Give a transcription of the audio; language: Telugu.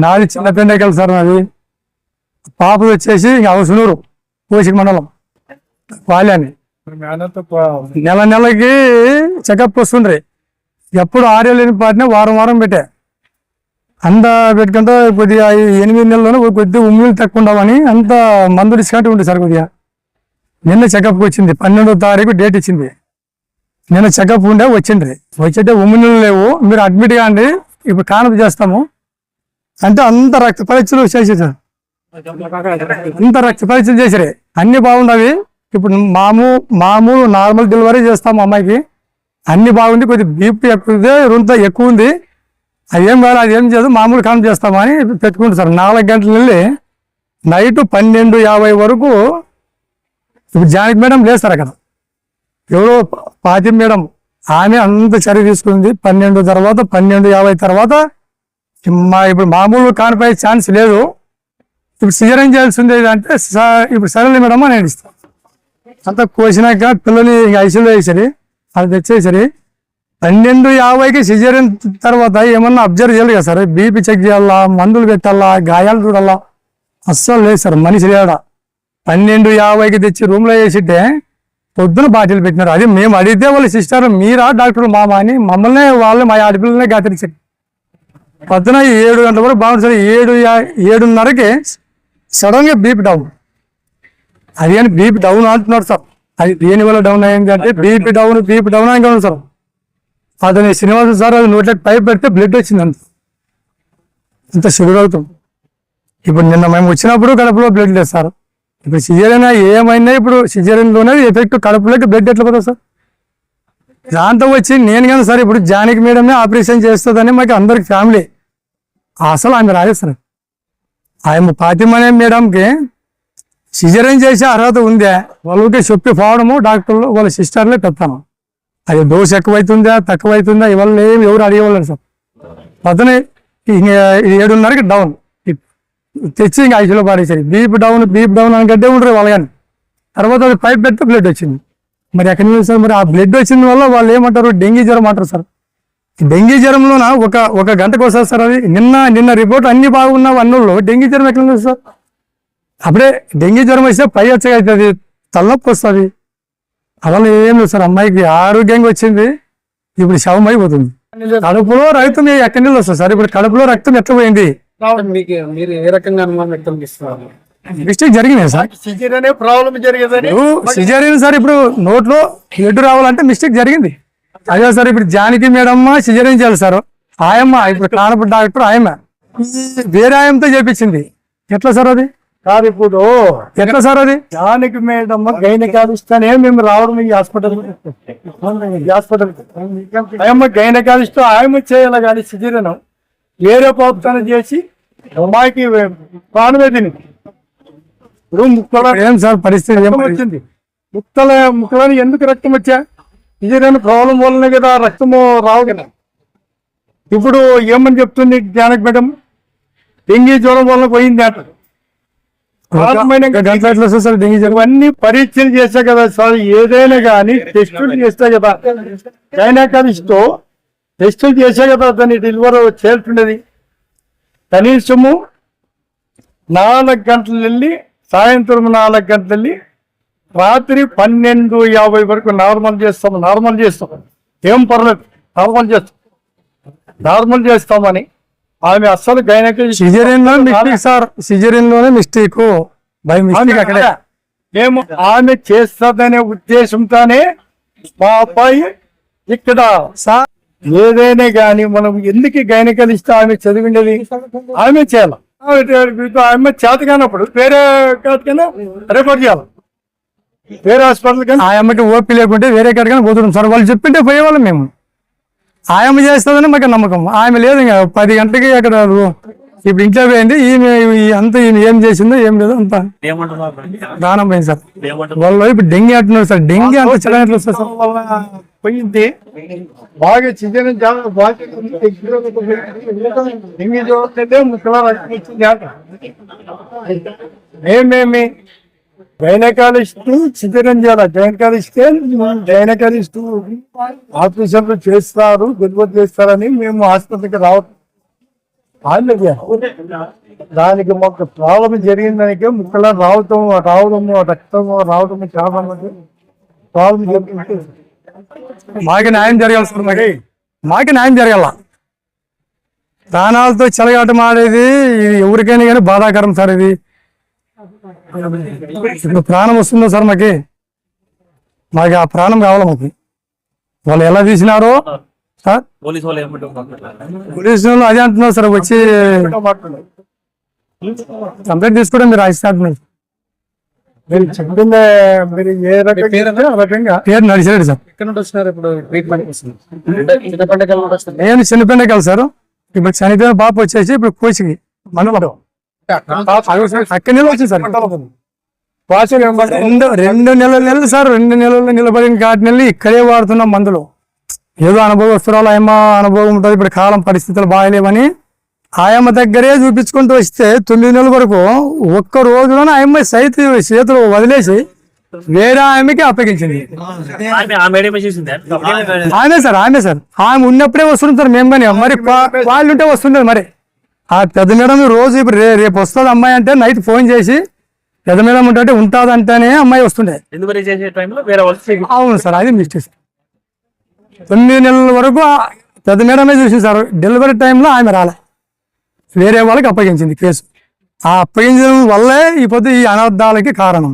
నాది చిన్న పెండకలు సార్. నాది పాపది వచ్చేసి అవసనూరు కోసిక మండలం పాల్యాన్ని. నెల నెలకి చెకప్ వస్తుండ్రి. ఎప్పుడు 6 ఏళ్ళు పాటినా వారం పెట్టా. అంత పెట్టుకుంటే కొద్దిగా 8 నెలల్లోనే కొద్దిగా ఉమ్మిలు తక్కువ ఉండవని అంత మందు డిస్కౌంట్ ఉంటుంది సార్. కొద్దిగా నిన్న చెకప్కి వచ్చింది, 12వ తారీఖు డేట్ ఇచ్చింది. నిన్న చెకప్ ఉండే వచ్చిండ్రి. వచ్చేటే ఉమ్మిళ్ళు లేవు, మీరు అడ్మిట్ కాండి, ఇప్పుడు కానపు చేస్తాము అంటే అంత రక్త పరీక్షలు చేసేసారు. అంత రక్త పరీక్షలు చేసారే, అన్ని బాగుండవి. ఇప్పుడు మామూలు నార్మల్ డెలివరీ చేస్తాము అమ్మాయికి, అన్ని బాగుంది. కొద్దిగా బీపీ ఎక్కువ ఉంది, అదేం కాదు, అదేం చేయదు, మామూలు కానం చేస్తామని పెట్టుకుంటారు సార్. 4 గంటల వెళ్ళి నైట్ 12:50 వరకు ఇప్పుడు జానకి మేడం లేదు సార్ అక్కడ. ఎవరో పాతి మేడం ఆమె అంత చర్య తీసుకుంది. 12 తర్వాత 12:50 తర్వాత ఇప్పుడు మామూలు కానిపోయే ఛాన్స్ లేదు. ఇప్పుడు సిజరీన్ చేయాల్సింది అంటే ఇప్పుడు సరేలే మేడం అని నేను ఇస్తాను. అంతా కోసినాక పిల్లల్ని ఐసీలో వేసరి అది తెచ్చేసరి 12:50కి సిజరీన్ తర్వాత ఏమన్నా అబ్జర్వ్ చేయాలి కదా సార్. బీపీ చెక్ చేయాలా, మందులు పెట్టాలా, గాయాలు చూడాలా, అస్సలు లేదు సార్. మనిషి లేడ 12:50కి తెచ్చి రూమ్లో వేసిట్టే పొద్దున బాటిల్ పెట్టినారు. అది మేము అడిగితే వాళ్ళు సిస్టర్ మీరా డాక్టర్ మామ అని మమ్మల్ని వాళ్ళు మా ఆడపిల్లనే గాతరిచ్చారు. పొద్దున 7 గంటల వరకు బాగుంది సార్. 7:30కి సడన్గా బీపీ డౌన్. అది కానీ బీపీ డౌన్ అంటున్నారు సార్. అది దేనివల్ల డౌన్ అయింది అంటే బీపీ డౌన్ అని కాదు సార్. అతని శ్రీనివాస సార్ అది నోట్లకి పైప్ పెడితే బ్లడ్ వచ్చింది అంత షుగర్ అవుతుంది. ఇప్పుడు నిన్న మేము వచ్చినప్పుడు కడుపులో బ్లడ్ లేదు సార్. ఇప్పుడు సిజరీన్ ఏమైనా ఇప్పుడు సిజరీన్లోనే ఎఫెక్ట్ కడుపులోకి బ్లడ్ ఎట్లా పోతుంది సార్. దాంతో వచ్చి నేను కానీ సార్ ఇప్పుడు జానకి మేడమే ఆపరేషన్ చేస్తుందని మాకు అందరికి ఫ్యామిలీ. అసలు ఆమె రాలేదు సార్. ఆమె ఫాతిమా మేడంకి సిజరీన్ చేసే అర్హత ఉందే, వాళ్ళకి చెప్పి పోవడము డాక్టర్లు వాళ్ళ సిస్టర్లే పెడతాను. అది డోస్ ఎక్కువైతుందా తక్కువైతుందా ఇవాళ ఎవరు అడిగేవాళ్ళు సార్. అతను 7:30కి డౌన్ తెచ్చి ఇంకా ఐసీలో పాడేసారు. బీపీ డౌన్ అని గడ్డే ఉంటారు వాళ్ళు కానీ. తర్వాత అది పైప్ పెడితే బ్లడ్ వచ్చింది. మరి ఎక్కడి నుంచి సార్ మరి ఆ బ్లడ్ వచ్చిన వల్ల వాళ్ళు ఏమంటారు డెంగీ జ్వరం అంటారు సార్. డెంగీ జ్వరంలోన ఒక గంటకు వస్తుంది సార్. అది నిన్న రిపోర్ట్ అన్ని బాగున్న వన్నుల్లో డెంగీ జ్వరం ఎట్లా ఉంది సార్. అప్పుడే డెంగీ జ్వరం వస్తే పై వచ్చగా అవుతుంది, తలనొప్పి వస్తుంది. అలా ఏం లేదు సార్. అమ్మాయికి ఆరోగ్యంగా వచ్చింది, ఇప్పుడు శవం అయిపోతుంది. కడుపులో రక్తం ఎక్కడి నుంచి వస్తుంది సార్. ఇప్పుడు కడుపులో రక్తం ఎట్లా పోయింది? మీరు ఏ రకంగా అనుమానం వ్యక్తం చేస్తున్నారు? మిస్టేక్ జరిగినాయి సార్. సిజరీన్ సార్ ఇప్పుడు నోట్లో బ్లడ్ రావాలంటే మిస్టేక్ జరిగింది. అదే సార్ ఇప్పుడు జానకి మేడం సిజరీన్ చేయాలి సార్. ఆయమ్మ ఇప్పుడు కానప డాక్టర్ ఆయమ్మ వేరే ఆయమ్మతో చేపించింది. ఎట్లా సార్ అది సార్? ఇప్పుడు ఎట్లా సార్ అది? జానకి మేడం గైనకాలిస్తేనే మేము రావడం ఈ హాస్పిటల్ ఆయమ్మ గైనకాలిస్తూ ఆయమ్మ చేయాలి కానీ సిజరీన్ వేరే ప్రవర్తన చేసి అమ్మాయికి ప్రాణమే తిని ఏం సార్ పరిస్థితి వచ్చింది. ముక్కలని ఎందుకు రక్తం వచ్చా? సిజరీన్ ప్రాబ్లం వల్లనే కదా రక్తము రావు కదా. ఇప్పుడు ఏమని చెప్తుంది జానకి మేడం? డెంగీ జ్వరం వల్ల పోయింది అంట. ఇవన్నీ పరీక్షలు చేస్తా కదా సార్. ఏదైనా కానీ టెస్టులు చేస్తే కదా, గైనకాలిస్టు టెస్టులు చేసే కదా దాన్ని డెలివరీ చేస్తుండేది. కనీసము 4 గంటలు వెళ్ళి సాయంత్రం 4 గంటలు వెళ్ళి రాత్రి 12:50 వరకు నార్మల్ చేస్తాం. ఏం పర్లేదు, నార్మల్ చేస్తామని ఆమె అస్సలు గైనకాలజిస్ట్ సిజరీన్ లోనే మిస్టేక్ అక్కడ ఏమో ఆమె చేస్తుందనే ఉద్దేశంతోనే మా అబ్బాయి ఇక్కడ ఏదైనా కానీ మనం ఎందుకు గైనకాలజిస్ట్ ఆమె చదివిండేది ఆమె చేయాలి. ఆమె చేత కానప్పుడు వేరే రిఫర్ చేయాలి, వేరే హాస్పిటల్ కానీ. ఆయమ్మకి ఓపి లేకుంటే వేరే కాడికైనా పోతున్నాం సార్. వాళ్ళు చెప్పింటే పోయేవాళ్ళం మేము. ఆయమ్మ చేస్తుందని మాకు నమ్మకం. ఆమె లేదు ఇంకా 10 గంటలకి అక్కడ ఇప్పుడు ఇంట్లో పోయింది. ఈమె ఏం చేసిందో ఏం లేదు అంతా దానం పోయింది సార్. వాళ్ళు ఇప్పుడు డెంగీ అంటున్నారు సార్. డెంగీ అంత చిన్న ఎట్లా వస్తుంది సార్? పోయింది బాగా చిన్న మేమేమి గైనకాలిస్టు సిజరీన్ చేయాలి. గైనకాలిస్టు ఆపరేషన్లు చేస్తారు, డెలివరీ చేస్తారని మేము హాస్పిటల్కి రావట్లేదు. వాళ్ళకి దానికి మాకు ప్రాబ్లం జరిగిందానికి ముక్కలా రావటము రక్తం చాలా ప్రాబ్లం జరిగింది. మాకు న్యాయం జరగాలి సార్, మాకు న్యాయం జరగాల. ప్రాణాలతో చెలగాటం ఆడేది ఇది ఎవరికైనా కానీ బాధాకరం సార్. ఇది ఇప్పుడు ప్రాణం వస్తుందో సార్ మాకు ఆ ప్రాణం కావాలి. మాకు వాళ్ళు ఎలా తీసినారో సార్, పోలీసు వాళ్ళు అదే అంటున్నారు సార్. వచ్చి కంప్లైంట్ తీసుకోవడం మీరు రాసిస్తున్నారు. మీరు చెప్పిందే మీరు ఏ రకంగా పేరు నడిచాడు సార్. ఎక్కడ నుండి వచ్చినారు ఇప్పుడు ట్రీట్మెంట్ కోసం? నేను చనిపోయిన సార్. ఇప్పుడు చనిపోయిన పాప వచ్చేసి ఇప్పుడు కోచికి మనలో అక్కడి నెల వచ్చింది సార్. రెండు నెలలు సార్. 2 నెలలు నిలబడిన కాటి నెలలు ఇక్కడే వాడుతున్నాం మందులు. ఏదో అనుభవస్తురాలు ఆయమ్మ అనుభవం ఉంటుంది. ఇప్పుడు కాలం పరిస్థితులు బాగాలేవని ఆయమ్మ దగ్గరే చూపించుకుంటూ వస్తే 9 నెలల వరకు ఒక్క రోజులోనే ఆయమ్మ చేతులు వదిలేసి వేరే ఆమెకి అప్పగించింది. ఆమె సార్ ఆమె ఉన్నప్పుడే వస్తుంది సార్. మేము కానీ మరి వాళ్ళు ఉంటే వస్తుండదు. మరి ఆ పెద్ద మేడం రోజు ఇప్పుడు రేపు వస్తుంది అమ్మాయి అంటే నైట్ ఫోన్ చేసి పెద్ద మేడం ఉంటే ఉంటుంది అంటేనే అమ్మాయి వస్తుండే. అవును సార్, అది మిస్టేక్. 9 నెలల వరకు పెద్ద మేడమే చూసింది సార్. డెలివరీ టైంలో ఆమె రాలే, వేరే వాళ్ళకి అప్పగించింది కేసు. ఆ అప్పగించడం వల్లే ఈ పొద్దు ఈ అనర్థాలకి కారణం.